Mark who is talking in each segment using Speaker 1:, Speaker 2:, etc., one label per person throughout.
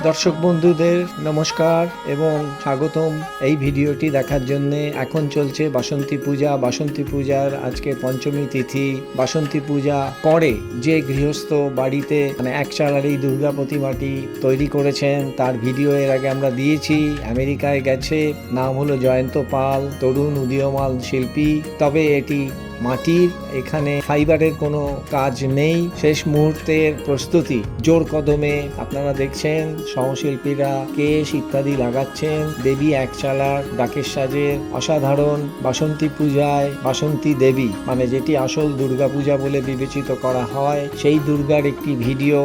Speaker 1: দর্শক বন্ধুদের নমস্কার এবং স্বাগতম এই ভিডিওটি দেখার জন্য। এখন চলছে বাসন্তী পূজা। বাসন্তী পূজার আজকে পঞ্চমী তিথি। বাসন্তী পূজা করে যে গৃহস্থ বাড়িতে এক চালার এই দুর্গা প্রতিমাটি তৈরি করেছেন তার ভিডিও এর আগে আমরা দিয়েছি। আমেরিকায় গেছে, নাম হলো জয়ন্ত পাল, তরুণ উদীয়মান শিল্পী। তবে এটি মাটির, এখানে ফাইবারের কোনো কাজ নেই। শেষ মুহূর্তের প্রস্তুতি জোর কদমে আপনারা দেখছেন। সহশিল্পীরা কেশ ইত্যাদি লাগাচ্ছেন। দেবী একচালার ডাকের সাজে অসাধারণ বাসন্তী পূজায় বাসন্তী দেবী যেটি আসল দুর্গা পূজা বলে বিবেচিত করা হয়, সেই দুর্গার একটি ভিডিও।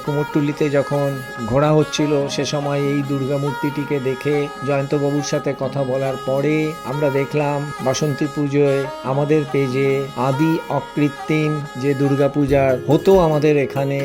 Speaker 1: কুমোরটুলিতে যখন ঘোরা হচ্ছিল সে সময় এই দুর্গা মূর্তিটিকে দেখে জয়ন্তবাবুর সাথে কথা বলার পরে আমরা দেখলাম বাসন্তী পুজোয় আমাদের পেজে আদি অকৃত্রিম যে দুর্গা পূজা হতো আমাদের এখানে,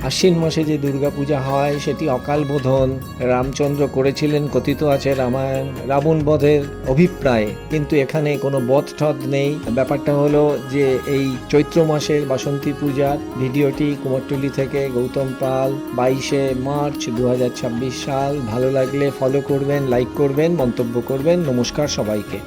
Speaker 1: আশ্বিন মাসে যে দুর্গাপূজা হয় সেটি অকাল বোধন রামচন্দ্র করেছিলেন, কথিত আছে রামায়ণ রাবণ বধের অভিপ্রায়ে। কিন্তু এখানে কোনো বধ ঠদ নেই। ব্যাপারটা হলো যে এই চৈত্র মাসের বাসন্তী পূজার ভিডিওটি কুমোরটুলি থেকে গৌতম পাল, 22শে মার্চ 2026 সাল। ভালো লাগলে ফলো করবেন, লাইক করবেন, মন্তব্য করবেন। নমস্কার সবাইকে।